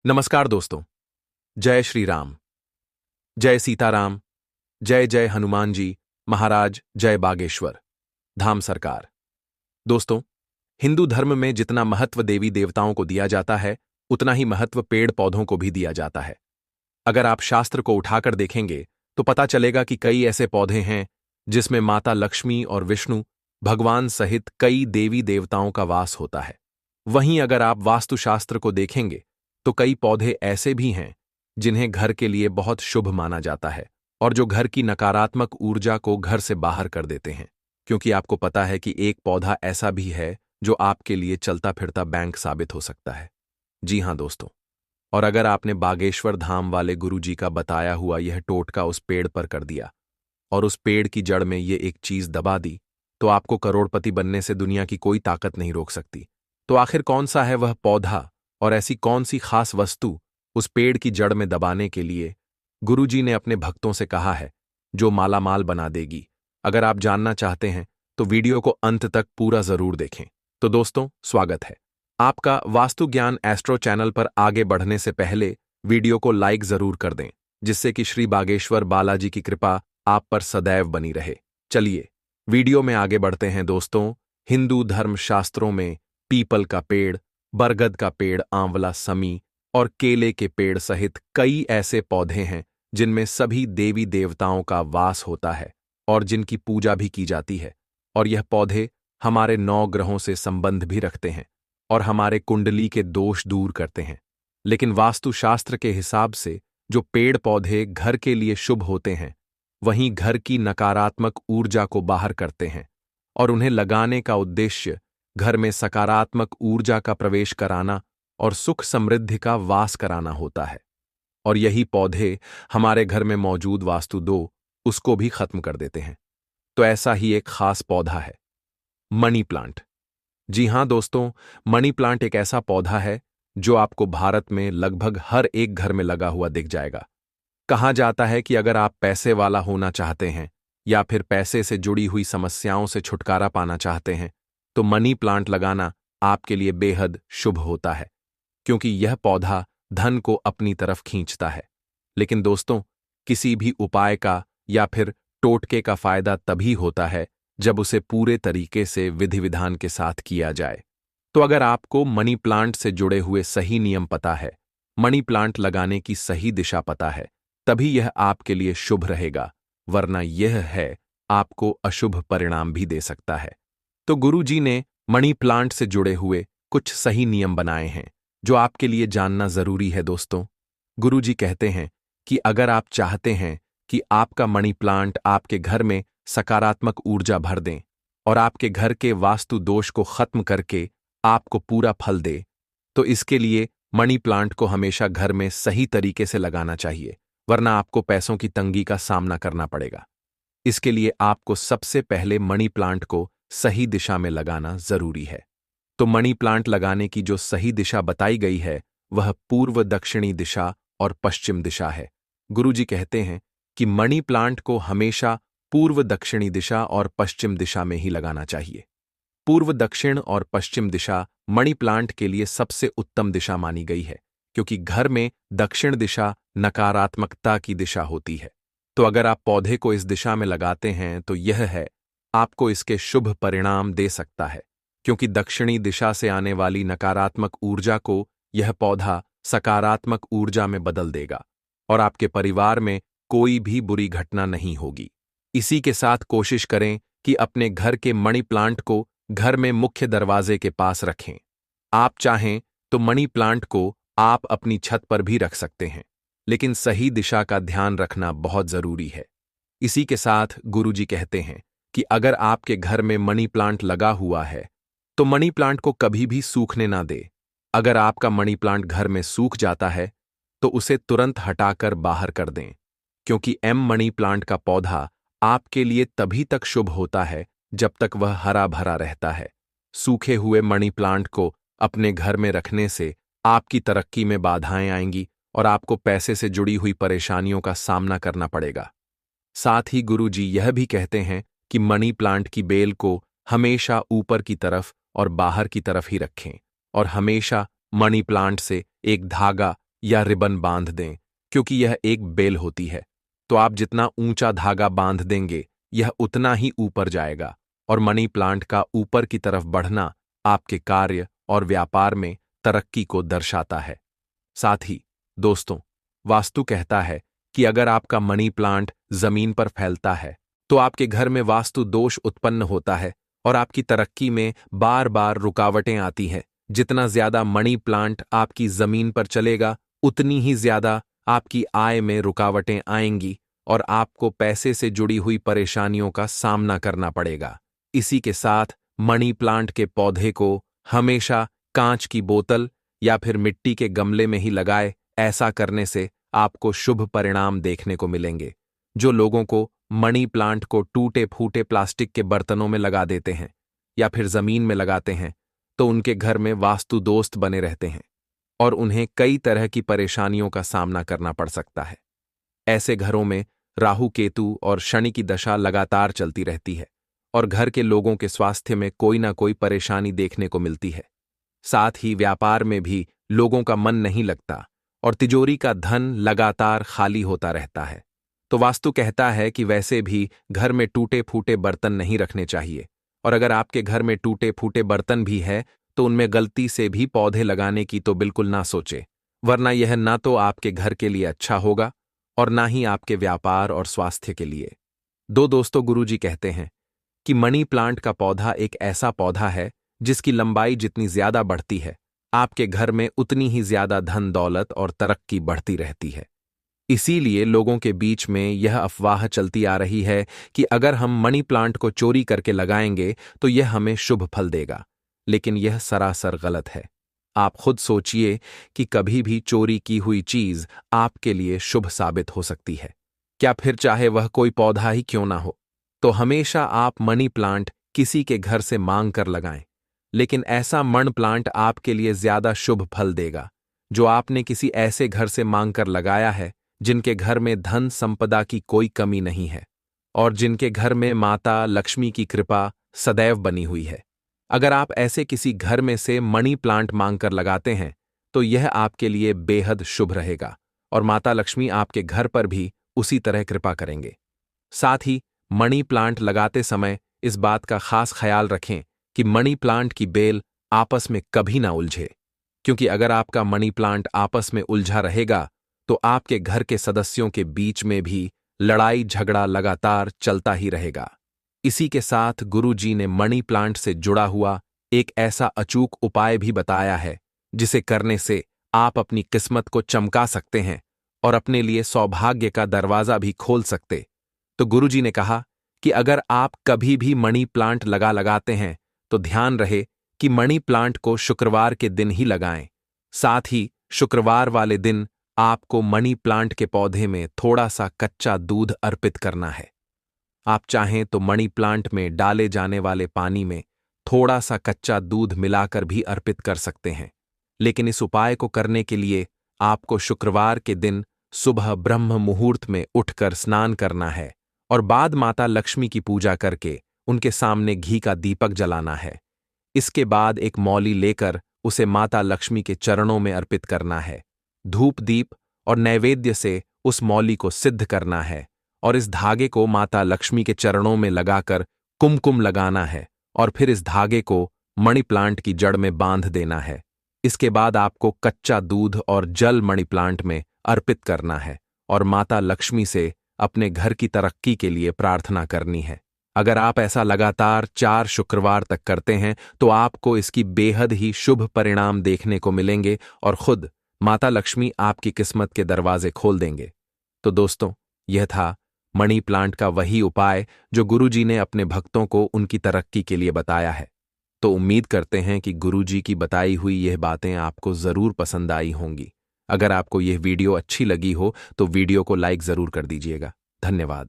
नमस्कार दोस्तों। जय श्री राम। जय सीताराम। जय जय हनुमान जी महाराज। जय बागेश्वर धाम सरकार। दोस्तों, हिंदू धर्म में जितना महत्व देवी देवताओं को दिया जाता है, उतना ही महत्व पेड़ पौधों को भी दिया जाता है। अगर आप शास्त्र को उठाकर देखेंगे तो पता चलेगा कि कई ऐसे पौधे हैं जिसमें माता लक्ष्मी और विष्णु भगवान सहित कई देवी देवताओं का वास होता है। वहीं अगर आप वास्तुशास्त्र को देखेंगे तो कई पौधे ऐसे भी हैं जिन्हें घर के लिए बहुत शुभ माना जाता है और जो घर की नकारात्मक ऊर्जा को घर से बाहर कर देते हैं। क्योंकि आपको पता है कि एक पौधा ऐसा भी है जो आपके लिए चलता फिरता बैंक साबित हो सकता है। जी हां दोस्तों, और अगर आपने बागेश्वर धाम वाले गुरुजी का बताया हुआ यह टोटका उस पेड़ पर कर दिया और उस पेड़ की जड़ में ये एक चीज दबा दी, तो आपको करोड़पति बनने से दुनिया की कोई ताकत नहीं रोक सकती। तो आखिर कौन सा है वह पौधा और ऐसी कौन सी खास वस्तु उस पेड़ की जड़ में दबाने के लिए गुरुजी ने अपने भक्तों से कहा है, जो मालामाल बना देगी? अगर आप जानना चाहते हैं तो वीडियो को अंत तक पूरा जरूर देखें। तो दोस्तों, स्वागत है आपका वास्तु ज्ञान एस्ट्रो चैनल पर। आगे बढ़ने से पहले वीडियो को लाइक जरूर कर दें, जिससे कि श्री बागेश्वर बालाजी की कृपा आप पर सदैव बनी रहे। चलिए वीडियो में आगे बढ़ते हैं दोस्तों। हिंदू धर्म शास्त्रों में पीपल का पेड़, बरगद का पेड़, आंवला, समी और केले के पेड़ सहित कई ऐसे पौधे हैं जिनमें सभी देवी देवताओं का वास होता है और जिनकी पूजा भी की जाती है। और यह पौधे हमारे 9 ग्रहों से संबंध भी रखते हैं और हमारे कुंडली के दोष दूर करते हैं। लेकिन वास्तुशास्त्र के हिसाब से जो पेड़ पौधे घर के लिए शुभ होते हैं, वहीं घर की नकारात्मक ऊर्जा को बाहर करते हैं और उन्हें लगाने का उद्देश्य घर में सकारात्मक ऊर्जा का प्रवेश कराना और सुख समृद्धि का वास कराना होता है। और यही पौधे हमारे घर में मौजूद वास्तु दो उसको भी खत्म कर देते हैं। तो ऐसा ही एक खास पौधा है मनी प्लांट। जी हां दोस्तों, मनी प्लांट एक ऐसा पौधा है जो आपको भारत में लगभग हर एक घर में लगा हुआ दिख जाएगा। कहा जाता है कि अगर आप पैसे वाला होना चाहते हैं या फिर पैसे से जुड़ी हुई समस्याओं से छुटकारा पाना चाहते हैं, तो मनी प्लांट लगाना आपके लिए बेहद शुभ होता है, क्योंकि यह पौधा धन को अपनी तरफ खींचता है। लेकिन दोस्तों, किसी भी उपाय का या फिर टोटके का फायदा तभी होता है जब उसे पूरे तरीके से विधि विधान के साथ किया जाए। तो अगर आपको मनी प्लांट से जुड़े हुए सही नियम पता है, मनी प्लांट लगाने की सही दिशा पता है, तभी यह आपके लिए शुभ रहेगा, वरना यह है आपको अशुभ परिणाम भी दे सकता है। तो गुरुजी ने मनी प्लांट से जुड़े हुए कुछ सही नियम बनाए हैं जो आपके लिए जानना जरूरी है दोस्तों। गुरुजी कहते हैं कि अगर आप चाहते हैं कि आपका मनी प्लांट आपके घर में सकारात्मक ऊर्जा भर दें और आपके घर के वास्तु दोष को खत्म करके आपको पूरा फल दे, तो इसके लिए मनी प्लांट को हमेशा घर में सही तरीके से लगाना चाहिए, वरना आपको पैसों की तंगी का सामना करना पड़ेगा। इसके लिए आपको सबसे पहले मनी प्लांट को सही दिशा में लगाना जरूरी है। तो मनी प्लांट लगाने की जो सही दिशा बताई गई है वह पूर्व दक्षिणी दिशा और पश्चिम दिशा है। गुरुजी कहते हैं कि मनी प्लांट को हमेशा पूर्व दक्षिणी दिशा और पश्चिम दिशा में ही लगाना चाहिए। पूर्व, दक्षिण और पश्चिम दिशा मनी प्लांट के लिए सबसे उत्तम दिशा मानी गई है, क्योंकि घर में दक्षिण दिशा नकारात्मकता की दिशा होती है। तो अगर आप पौधे को इस दिशा में लगाते हैं तो यह है आपको इसके शुभ परिणाम दे सकता है, क्योंकि दक्षिणी दिशा से आने वाली नकारात्मक ऊर्जा को यह पौधा सकारात्मक ऊर्जा में बदल देगा और आपके परिवार में कोई भी बुरी घटना नहीं होगी। इसी के साथ कोशिश करें कि अपने घर के मनी प्लांट को घर में मुख्य दरवाजे के पास रखें। आप चाहें तो मनी प्लांट को आप अपनी छत पर भी रख सकते हैं, लेकिन सही दिशा का ध्यान रखना बहुत जरूरी है। इसी के साथ गुरुजी कहते हैं कि अगर आपके घर में मनी प्लांट लगा हुआ है तो मनी प्लांट को कभी भी सूखने ना दे। अगर आपका मनी प्लांट घर में सूख जाता है तो उसे तुरंत हटाकर बाहर कर दें, क्योंकि मनी प्लांट का पौधा आपके लिए तभी तक शुभ होता है जब तक वह हरा भरा रहता है। सूखे हुए मनी प्लांट को अपने घर में रखने से आपकी तरक्की में बाधाएं आएंगी और आपको पैसे से जुड़ी हुई परेशानियों का सामना करना पड़ेगा। साथ ही गुरुजी यह भी कहते हैं कि मनी प्लांट की बेल को हमेशा ऊपर की तरफ और बाहर की तरफ ही रखें और हमेशा मनी प्लांट से एक धागा या रिबन बांध दें, क्योंकि यह एक बेल होती है। तो आप जितना ऊंचा धागा बांध देंगे, यह उतना ही ऊपर जाएगा, और मनी प्लांट का ऊपर की तरफ बढ़ना आपके कार्य और व्यापार में तरक्की को दर्शाता है। साथ ही दोस्तों, वास्तु कहता है कि अगर आपका मनी प्लांट जमीन पर फैलता है तो आपके घर में वास्तु दोष उत्पन्न होता है और आपकी तरक्की में बार बार रुकावटें आती हैं। जितना ज्यादा मनी प्लांट आपकी जमीन पर चलेगा, उतनी ही ज्यादा आपकी आय में रुकावटें आएंगी और आपको पैसे से जुड़ी हुई परेशानियों का सामना करना पड़ेगा। इसी के साथ मनी प्लांट के पौधे को हमेशा कांच की बोतल या फिर मिट्टी के गमले में ही लगाए। ऐसा करने से आपको शुभ परिणाम देखने को मिलेंगे। जो लोगों को मनी प्लांट को टूटे फूटे प्लास्टिक के बर्तनों में लगा देते हैं या फिर जमीन में लगाते हैं, तो उनके घर में वास्तु दोस्त बने रहते हैं और उन्हें कई तरह की परेशानियों का सामना करना पड़ सकता है। ऐसे घरों में राहु केतु और शनि की दशा लगातार चलती रहती है और घर के लोगों के स्वास्थ्य में कोई ना कोई परेशानी देखने को मिलती है। साथ ही व्यापार में भी लोगों का मन नहीं लगता और तिजोरी का धन लगातार खाली होता रहता है। तो वास्तु कहता है कि वैसे भी घर में टूटे फूटे बर्तन नहीं रखने चाहिए, और अगर आपके घर में टूटे फूटे बर्तन भी है तो उनमें गलती से भी पौधे लगाने की तो बिल्कुल ना सोचे, वरना यह ना तो आपके घर के लिए अच्छा होगा और ना ही आपके व्यापार और स्वास्थ्य के लिए। दोस्तों, गुरुजी कहते हैं कि मनी प्लांट का पौधा एक ऐसा पौधा है जिसकी लंबाई जितनी ज्यादा बढ़ती है, आपके घर में उतनी ही ज्यादा धन दौलत और तरक्की बढ़ती रहती है। इसीलिए लोगों के बीच में यह अफवाह चलती आ रही है कि अगर हम मनी प्लांट को चोरी करके लगाएंगे तो यह हमें शुभ फल देगा, लेकिन यह सरासर गलत है। आप खुद सोचिए कि कभी भी चोरी की हुई चीज आपके लिए शुभ साबित हो सकती है क्या, फिर चाहे वह कोई पौधा ही क्यों ना हो। तो हमेशा आप मनी प्लांट किसी के घर से मांग कर लगाएं, लेकिन ऐसा मनी प्लांट आपके लिए ज्यादा शुभ फल देगा जो आपने किसी ऐसे घर से मांग कर लगाया है जिनके घर में धन संपदा की कोई कमी नहीं है और जिनके घर में माता लक्ष्मी की कृपा सदैव बनी हुई है। अगर आप ऐसे किसी घर में से मनी प्लांट मांग कर लगाते हैं तो यह आपके लिए बेहद शुभ रहेगा और माता लक्ष्मी आपके घर पर भी उसी तरह कृपा करेंगे। साथ ही मनी प्लांट लगाते समय इस बात का खास ख्याल रखें कि मनी प्लांट की बेल आपस में कभी ना उलझे, क्योंकि अगर आपका मनी प्लांट आपस में उलझा रहेगा तो आपके घर के सदस्यों के बीच में भी लड़ाई झगड़ा लगातार चलता ही रहेगा। इसी के साथ गुरुजी ने मनी प्लांट से जुड़ा हुआ एक ऐसा अचूक उपाय भी बताया है जिसे करने से आप अपनी किस्मत को चमका सकते हैं और अपने लिए सौभाग्य का दरवाजा भी खोल सकते। तो गुरुजी ने कहा कि अगर आप कभी भी मनी प्लांट लगाते हैं तो ध्यान रहे कि मनी प्लांट को शुक्रवार के दिन ही लगाएं। साथ ही शुक्रवार वाले दिन आपको मनी प्लांट के पौधे में थोड़ा सा कच्चा दूध अर्पित करना है। आप चाहें तो मनी प्लांट में डाले जाने वाले पानी में थोड़ा सा कच्चा दूध मिलाकर भी अर्पित कर सकते हैं, लेकिन इस उपाय को करने के लिए आपको शुक्रवार के दिन सुबह ब्रह्म मुहूर्त में उठकर स्नान करना है और बाद माता लक्ष्मी की पूजा करके उनके सामने घी का दीपक जलाना है। इसके बाद एक मौली लेकर उसे माता लक्ष्मी के चरणों में अर्पित करना है। धूप दीप और नैवेद्य से उस मौली को सिद्ध करना है और इस धागे को माता लक्ष्मी के चरणों में लगाकर कुमकुम लगाना है और फिर इस धागे को मनी प्लांट की जड़ में बांध देना है। इसके बाद आपको कच्चा दूध और जल मनी प्लांट में अर्पित करना है और माता लक्ष्मी से अपने घर की तरक्की के लिए प्रार्थना करनी है। अगर आप ऐसा लगातार 4 शुक्रवार तक करते हैं तो आपको इसकी बेहद ही शुभ परिणाम देखने को मिलेंगे और खुद माता लक्ष्मी आपकी किस्मत के दरवाजे खोल देंगे। तो दोस्तों, यह था मनी प्लांट का वही उपाय जो गुरुजी ने अपने भक्तों को उनकी तरक्की के लिए बताया है। तो उम्मीद करते हैं कि गुरुजी की बताई हुई यह बातें आपको जरूर पसंद आई होंगी। अगर आपको यह वीडियो अच्छी लगी हो तो वीडियो को लाइक जरूर कर दीजिएगा। धन्यवाद।